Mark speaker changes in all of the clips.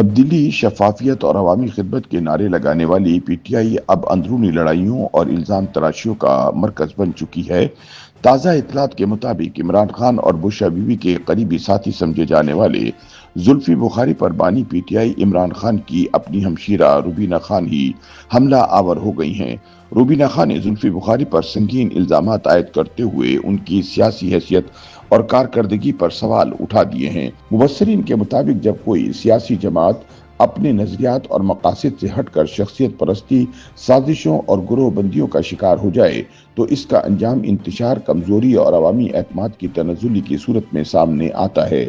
Speaker 1: تبدیلی، شفافیت اور عوامی خدمت کے نعرے لگانے والی پی ٹی آئی اب اندرونی لڑائیوں اور الزام تراشیوں کا مرکز بن چکی ہے۔ تازہ اطلاعات کے مطابق عمران خان اور بشرا بیوی کے قریبی ساتھی سمجھے جانے والے زلفی بخاری پر بانی P T I Imran Khan کی اپنی ہمشیرہ روبینہ خان ہی حملہ آور ہو گئی ہیں۔ روبینہ خان نے زلفی بخاری پر سنگین الزامات عائد کرتے ہوئے ان کی سیاسی حیثیت اور کارکردگی پر سوال اٹھا دیے ہیں۔ مبصرین کے مطابق جب کوئی سیاسی جماعت اپنے نظریات اور مقاصد سے ہٹ کر شخصیت پرستی، سازشوں اور گروہ بندیوں کا شکار ہو جائے تو اس کا انجام انتشار، کمزوری اور عوامی اعتماد کی تنزلی کی صورت میں سامنے آتا ہے۔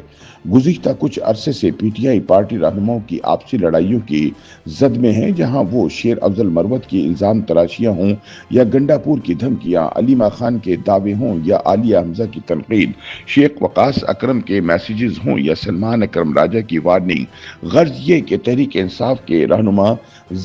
Speaker 1: گزشتہ کچھ عرصے سے پی ٹی آئی پارٹی رہنماؤں کی آپسی لڑائیوں کی زد میں ہے، جہاں وہ شیر افضل مروت کی الزام تراشیاں ہوں یا گنڈا پور کی دھمکیاں، علیمہ خان کے دعوے ہوں یا عالیہ حمزہ کی تنقید، شیخ وقاص اکرم کے میسیجز ہوں یا سلمان اکرم راجہ کی وارننگ، غرض یہ کہ تحریک انصاف کے رہنما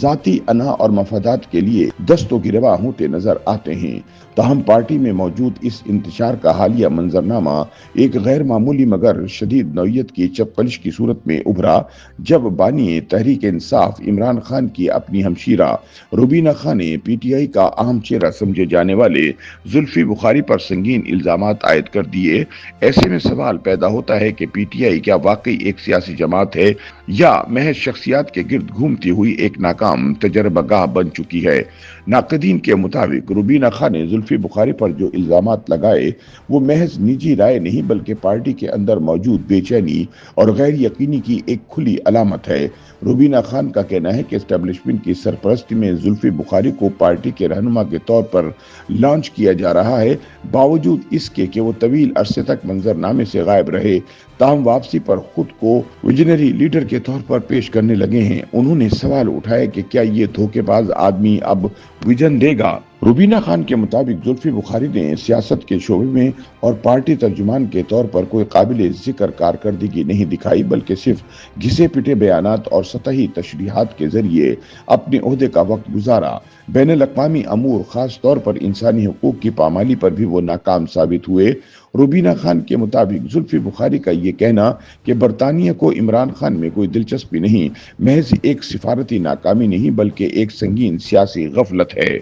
Speaker 1: ذاتی انا اور مفادات کے لیے دست و گریباں ہوتے نظر آتے ہیں۔ تاہم پارٹی میں موجود اس انتشار کا حالیہ منظرنامہ ایک غیر معمولی مگر شدید نوعیت کی چپقلش کی صورت میں ابھرا، جب بانی تحریک انصاف عمران خان کی اپنی ہمشیرہ روبینہ خان نے پی ٹی آئی کا اہم چہرہ سمجھے جانے والے زلفی بخاری پر سنگین الزامات عائد کر دیے۔ ایسے میں سوال پیدا ہوتا ہے کہ پی ٹی آئی کیا واقعی ایک سیاسی جماعت ہے یا محض شخصیات کے گرد گھومتی ہوئی ایک ناکام تجربہ گاہ بن چکی ہے؟ ناقدین کے مطابق روبینہ خان نے زلفی بخاری پر جو الزامات لگائے وہ محض نجی رائے نہیں بلکہ پارٹی کے اندر موجود بے چینی اور غیر یقینی کی ایک کھلی علامت ہے۔ روبینہ خان کا کہنا ہے کہ اسٹیبلشمنٹ کی سرپرستی میں زلفی بخاری کو پارٹی کے رہنما کے طور پر لانچ کیا جا رہا ہے، باوجود اس کے کہ وہ طویل عرصے تک منظرنامے سے غائب رہے، تاہم واپسی پر خود کو ویژنری لیڈر کے طور پر پیش کرنے لگے ہیں۔ انہوں نے سوال اٹھایا کہ کیا یہ دھوکے باز آدمی اب ویژن دے گا؟ روبینہ خان کے مطابق زلفی بخاری نے سیاست کے شعبے میں اور پارٹی ترجمان کے طور پر کوئی قابل ذکر کارکردگی نہیں دکھائی، بلکہ صرف گھسے پٹے بیانات اور سطحی تشریحات کے ذریعے اپنے عہدے کا وقت گزارا۔ بین الاقوامی امور، خاص طور پر انسانی حقوق کی پامالی پر بھی وہ ناکام ثابت ہوئے۔ روبینہ خان کے مطابق زلفی بخاری کا یہ کہنا کہ برطانیہ کو عمران خان میں کوئی دلچسپی نہیں، محض ایک سفارتی ناکامی نہیں بلکہ ایک سنگین سیاسی غفلت ہے۔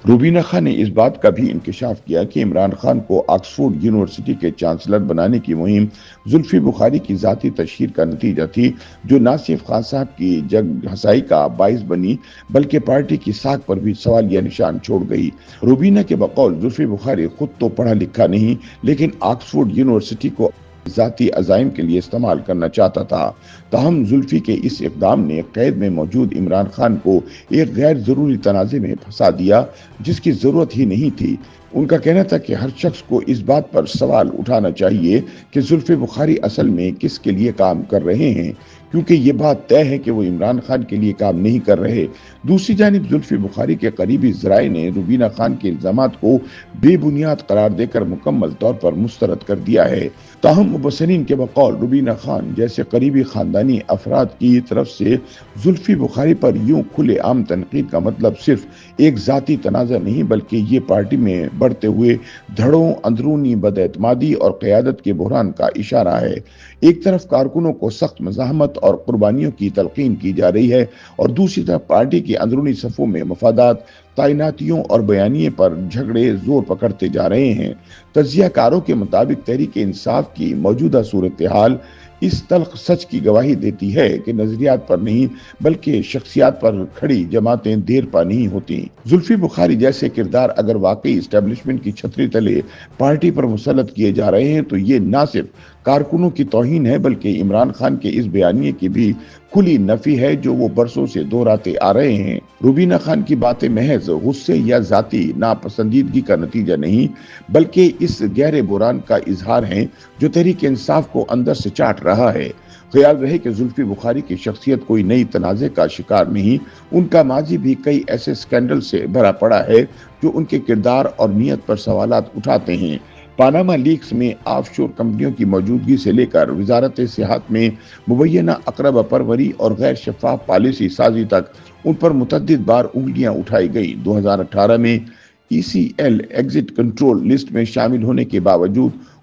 Speaker 1: روبینہ خان نے اس بات کا بھی انکشاف کیا کہ عمران خان کو آکسفورڈ یونیورسٹی کے چانسلر بنانے کی مہم زلفی بخاری کی ذاتی تشہیر کا نتیجہ تھی، جو نہ صرف خان صاحب کی جگ ہنسائی کا باعث بنی بلکہ پارٹی کی ساکھ پر بھی سوالیہ نشان چھوڑ گئی۔ روبینہ کے بقول زلفی بخاری خود تو پڑھا لکھا نہیں، لیکن آکسفورڈ یونیورسٹی کو ذاتی عزائم کے لیے استعمال کرنا چاہتا تھا۔ تاہم زلفی کے اس اقدام نے قید میں موجود عمران خان کو ایک غیر ضروری تنازع میں پھنسا دیا جس کی ضرورت ہی نہیں تھی۔ ان کا کہنا تھا کہ ہر شخص کو اس بات پر سوال اٹھانا چاہیے کہ زلفی بخاری اصل میں کس کے لیے کام کر رہے ہیں، کیونکہ یہ بات طے ہے کہ وہ عمران خان کے لیے کام نہیں کر رہے۔ دوسری جانب زلفی بخاری کے قریبی ذرائع نے روبینہ خان کے الزامات کو بے بنیاد قرار دے کر مکمل طور پر مسترد کر دیا ہے۔ تاہم مبصرین کے بقول روبینہ خان جیسے قریبی خاندانی افراد کی طرف سے زلفی بخاری پر یوں کھلے عام تنقید کا مطلب صرف ایک ذاتی تنازع نہیں بلکہ یہ پارٹی میں بڑھتے ہوئے دھڑوں، اندرونی بد اعتمادی اور قیادت کے بحران کا اشارہ ہے۔ ایک طرف کارکنوں کو سخت مزاحمت اور قربانیوں کی تلقین کی جا رہی ہے اور دوسری طرف پارٹی کے اندرونی صفوں میں مفادات، تعیناتیوں اور بیانیے پر جھگڑے زور پکڑتے جا رہے ہیں۔ تجزیہ کاروں کے مطابق تحریک انصاف کی موجودہ صورتحال اس تلخ سچ کی گواہی دیتی ہے کہ نظریات پر نہیں بلکہ شخصیات پر کھڑی جماعتیں دیر پا نہیں ہوتی۔ زلفی بخاری جیسے کردار اگر واقعی اسٹیبلشمنٹ کی چھتری تلے پارٹی پر مسلط کیے جا رہے ہیں تو یہ نہ صرف کارکنوں کی توہین ہے بلکہ عمران خان کے اس بیانیے کی بھی کھلی نفی ہے جو وہ برسوں سے دہراتے آ رہے ہیں۔ روبینہ خان کی باتیں محض غصے یا ذاتی ناپسندیدگی کا نتیجہ نہیں بلکہ اس گہرے بحران کا اظہار ہیں جو تحریک انصاف کو اندر سے چاٹ رہا ہے۔ خیال رہے کہ زلفی بخاری کی شخصیت کوئی نئی تنازع کا شکار نہیں، ان کا ماضی بھی کئی ایسے سکینڈل سے بھرا پڑا ہے جو ان کے کردار اور نیت پر سوالات اٹھاتے ہیں۔ پاناما لیکس میں آف شور کمپنیوں کی موجودگی سے لے کر وزارت صحت میں مبینہ اقربا پروری اور غیر شفاف پالیسی سازی تک ان پر متعدد بار انگلیاں اٹھائی گئی۔ 2018 میں E C L exit control list میں شامل ہونے کے باوجود